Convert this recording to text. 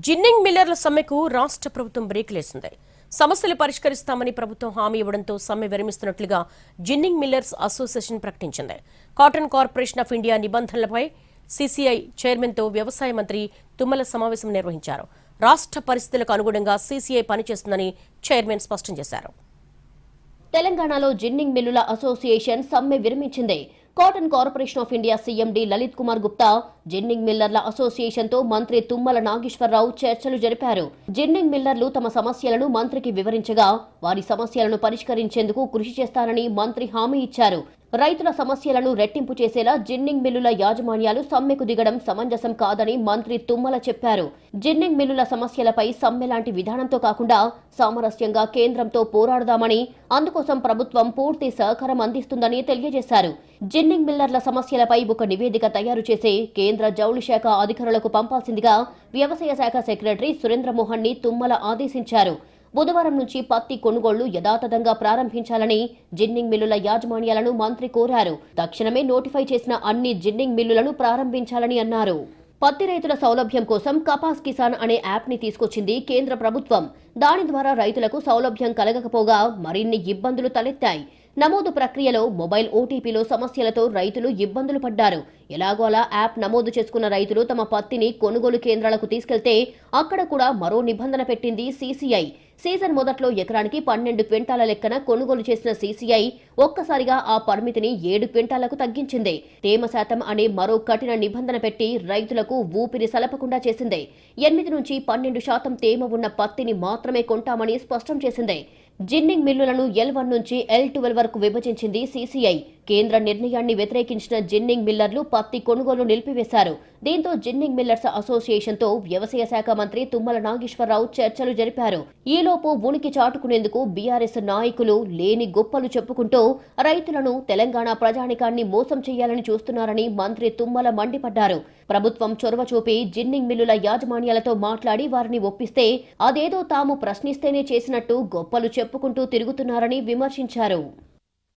Ginning మిల్లర్ల సమ్మెకు రాష్ట్ర ప్రభుత్వం బ్రేకులేసింది. సమస్యలు పరిష్కరిస్తామని ప్రభుత్వం హామీ ఇవ్వడంతో సమ్మె విరమిస్తున్నట్లుగా జిన్నింగ్ మిల్లర్స్ అసోసియేషన్ ప్రకటించింది. కాటన్ కార్పొరేషన్ ఆఫ్ ఇండియా నిబంధనలపై సీసీఐ చైర్మన్తో వ్యవసాయ మంత్రి తుమ్మల సమావేశం నిర్వహించారు. రాష్ట్ర పరిస్థితులకు అనుగుణంగా సీసీఐ పనిచేస్తుందని చైర్మన్ స్పష్టం చేశారు. తెలంగాణలో జిన్నింగ్ మిల్లుల అసోసియేషన్ సమ్మె విరమించింది. Cotton corporation of India CMD Lalit Kumar Gupta ginning మిల్లర్ల అసోసియేషన్ తో మంత్రి తుమ్మల నాగేశ్వరరావు చర్చలు జరిపారు. జిన్నింగ్ మిల్లర్లు తమ సమస్యలను మంత్రికి వివరించగా వారి సమస్యలను పరిష్కరించేందుకు కృషి చేస్తారని మంత్రి హామీ ఇచ్చారు. రైతుల సమస్యలను రెట్టింపు చేసేలా జిన్నింగ్ మిల్లుల యాజమాన్యాలు సమ్మెకు దిగడం సమంజసం కాదని మంత్రి తుమ్మల చెప్పారు. జిన్నింగ్ మిల్లుల సమస్యలపై సమ్మె లాంటి విధానంతో కాకుండా సామరస్యంగా కేంద్రంతో పోరాడదామని, అందుకోసం ప్రభుత్వం పూర్తి సహకారం అందిస్తుందని తెలియజేశారు. జిన్నింగ్ మిల్లర్ల సమస్యలపై ఒక నివేదిక తయారు చేసి కేంద్ర జౌళి శాఖ అధికారులకు పంపాల్సిందిగా వ్యవసాయ శాఖ సెక్రటరీ సురేంద్రమోహన్ ని తుమ్మల ఆదేశించారు. బుధవారం నుంచి పత్తి కొనుగోళ్లు యథాతథంగా ప్రారంభించాలని జిన్నింగ్ మిల్లుల యాజమాన్యాలను మంత్రి కోరారు. తక్షణమే నోటిఫై చేసిన అన్ని జిన్నింగ్ మిల్లులను ప్రారంభించాలని అన్నారు. పత్తి రైతుల సౌలభ్యం కోసం కపాస్ కిసాన్ అనే యాప్ ని తీసుకొచ్చింది కేంద్ర ప్రభుత్వం. దాని ద్వారా రైతులకు సౌలభ్యం కలగకపోగా మరిన్ని ఇబ్బందులు తలెత్తాయి. నమోదు ప్రక్రియలో మొబైల్ ఓటీపీలో సమస్యలతో రైతులు ఇబ్బందులు పడ్డారు. ఎలాగోలా యాప్ నమోదు చేసుకున్న రైతులు తమ పత్తిని కొనుగోలు కేంద్రాలకు తీసుకెళ్తే అక్కడ కూడా మరో నిబంధన పెట్టింది సీసీఐ. సీజన్ మొదట్లో ఎకరానికి 12 క్వింటాల లెక్కన కొనుగోలు చేసిన సీసీఐ ఒక్కసారిగా ఆ పరిమితిని 7 క్వింటాలకు తగ్గించింది. తేమ శాతం అనే మరో కఠిన నిబంధన పెట్టి రైతులకు ఊపిరి సలపకుండా చేసింది. 8 నుంచి 12% తేమ ఉన్న పత్తిని మాత్రమే కొంటామని స్పష్టం చేసింది. జిన్నింగ్ మిల్లులను L1 నుంచి L12 వరకు విభజించింది సీసీఐ. కేంద్ర నిర్ణయాన్ని వ్యతిరేకించిన జిన్నింగ్ మిల్లర్లు పత్తి కొనుగోలు నిలిపివేశారు. దీంతో జిన్నింగ్ మిల్లర్స్ అసోసియేషన్ తో వ్యవసాయ శాఖ మంత్రి తుమ్మల నాగేశ్వరరావు చర్చలు జరిపారు. ఈలోపు ఉనికి చాటుకునేందుకు బీఆర్ఎస్ నాయకులు లేని గొప్పలు చెప్పుకుంటూ రైతులను, తెలంగాణ ప్రజానికాన్ని మోసం చేయాలని చూస్తున్నారని మంత్రి తుమ్మల మండిపడ్డారు. ప్రభుత్వం చొరవ చూపి జిన్నింగ్ మిల్లుల యాజమాన్యాలతో మాట్లాడి వారిని ఒప్పిస్తే అదేదో తాము ప్రశ్నిస్తేనే చేసినట్టు గొప్పలు చెప్పుకుంటూ తిరుగుతున్నారని విమర్శించారు.